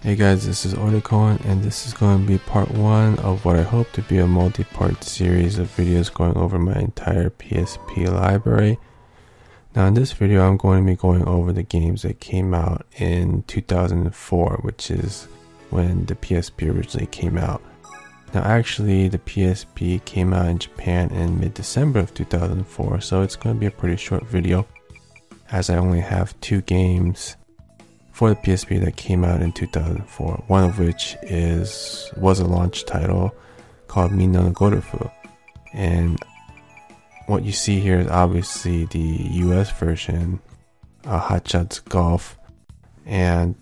Hey guys, this is Odecoin, and this is going to be part 1 of what I hope to be a multi-part series of videos going over my entire PSP library. Now in this video I'm going to be going over the games that came out in 2004, which is when the PSP originally came out. Now actually the PSP came out in Japan in mid-December of 2004, so it's going to be a pretty short video as I only have 2 games for the PSP that came out in 2004, one of which was a launch title called Minna no Gorufu. And what you see here is obviously the US version, Hot Shots Golf, and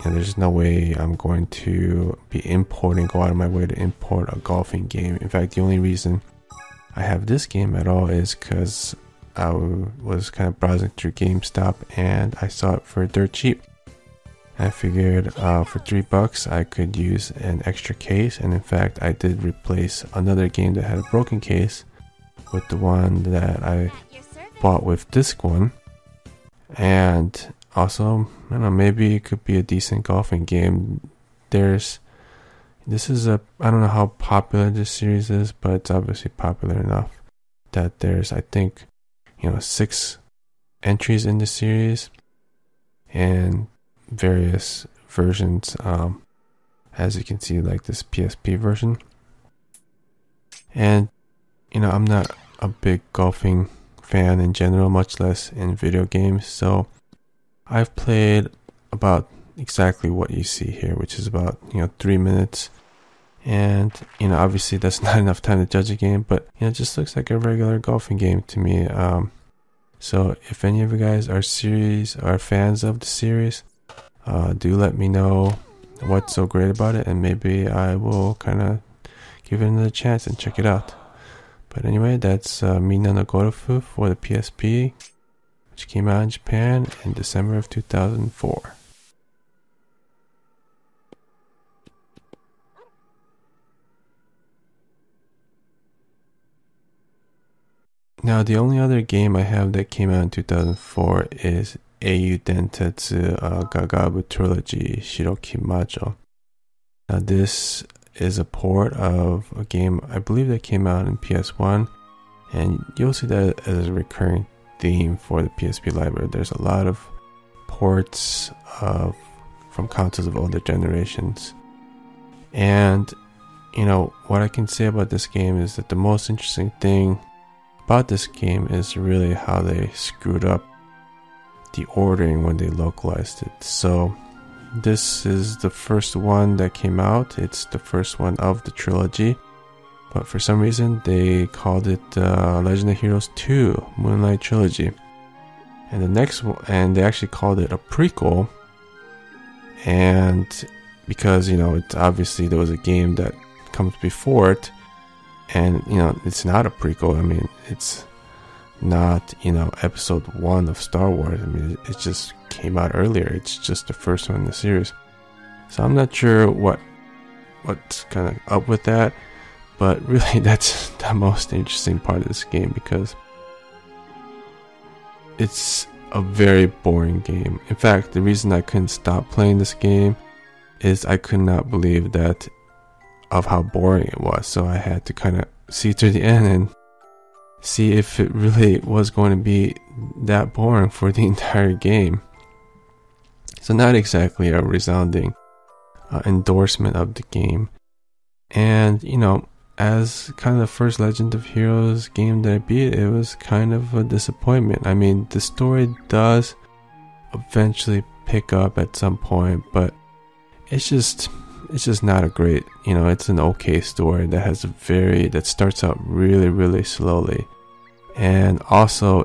there's no way I'm going to be go out of my way to import a golfing game. In fact, the only reason I have this game at all is because I was kind of browsing through GameStop and I saw it for dirt cheap. I figured for $3 I could use an extra case, and in fact I did replace another game that had a broken case with the one that I bought with disc 1. And also, I don't know, maybe it could be a decent golfing game. I don't know how popular this series is, but it's obviously popular enough that there's, I think, 6 entries in the series and various versions, as you can see, like this PSP version. And I'm not a big golfing fan in general, much less in video games, so I've played about exactly what you see here, which is about 3 minutes. And obviously that's not enough time to judge a game, but it just looks like a regular golfing game to me. So if any of you guys are fans of the series, do let me know what's so great about it, and maybe I will kind of give it another chance and check it out. But anyway, that's Minna no Gorufu for the PSP, which came out in Japan in December of 2004. Now, the only other game I have that came out in 2004 is Eiyu Dentetsu Gagabu Trilogy Shiroki Majo. Now, this is a port of a game I believe that came out in PS1, and you'll see that as a recurring theme for the PSP library. There's a lot of ports from consoles of older generations. And, what I can say about this game is that the most interesting thing about this game is really how they screwed up the ordering when they localized it. So this is the first one that came out. It's the first one of the trilogy, but for some reason they called it Legend of Heroes 2 Moonlight Trilogy, and the next one, and they actually called it a prequel. And because it's obviously there was a game that comes before it, and it's not a prequel. I mean, it's not episode 1 of Star Wars. I mean, it just came out earlier. It's just the first one in the series. So I'm not sure what's kind of up with that, but really that's the most interesting part of this game, because it's a very boring game. In fact, the reason I couldn't stop playing this game is I could not believe that of how boring it was. So I had to kind of see through the end and see if it really was going to be that boring for the entire game. So not exactly a resounding endorsement of the game. And as kind of the first Legend of Heroes game that I beat, it was kind of a disappointment. I mean, the story does eventually pick up at some point, but it's just not a great, it's an okay story that has that starts out really, really slowly. And also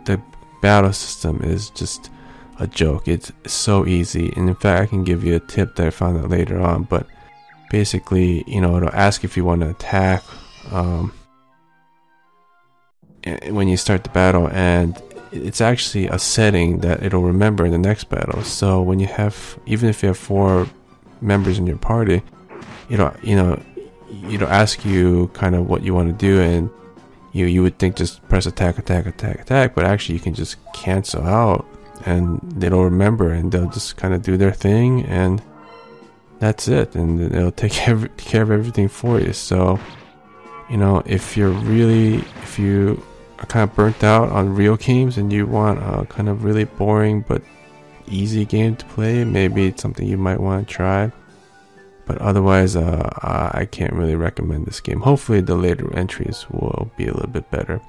the battle system is just a joke. It's so easy. And in fact, I can give you a tip that I found out later on, but basically, it'll ask if you want to attack when you start the battle, and it's actually a setting that it'll remember in the next battle. So when even if you have 4 members in your party, it'll ask you kind of what you want to do, and you would think just press attack, but actually you can just cancel out and they don't remember, and they'll just kind of do their thing, and that's it, and it'll take care of everything for you. So, you know, if you are kind of burnt out on real games and you want a kind of really boring but easy game to play, maybe it's something you might want to try. But otherwise, I can't really recommend this game. Hopefully the later entries will be a little bit better.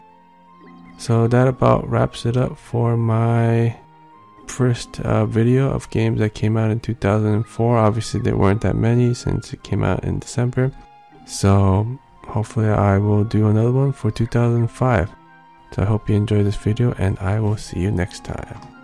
So that about wraps it up for my first video of games that came out in 2004. Obviously there weren't that many since it came out in December. So hopefully I will do another one for 2005. So I hope you enjoyed this video, and I will see you next time.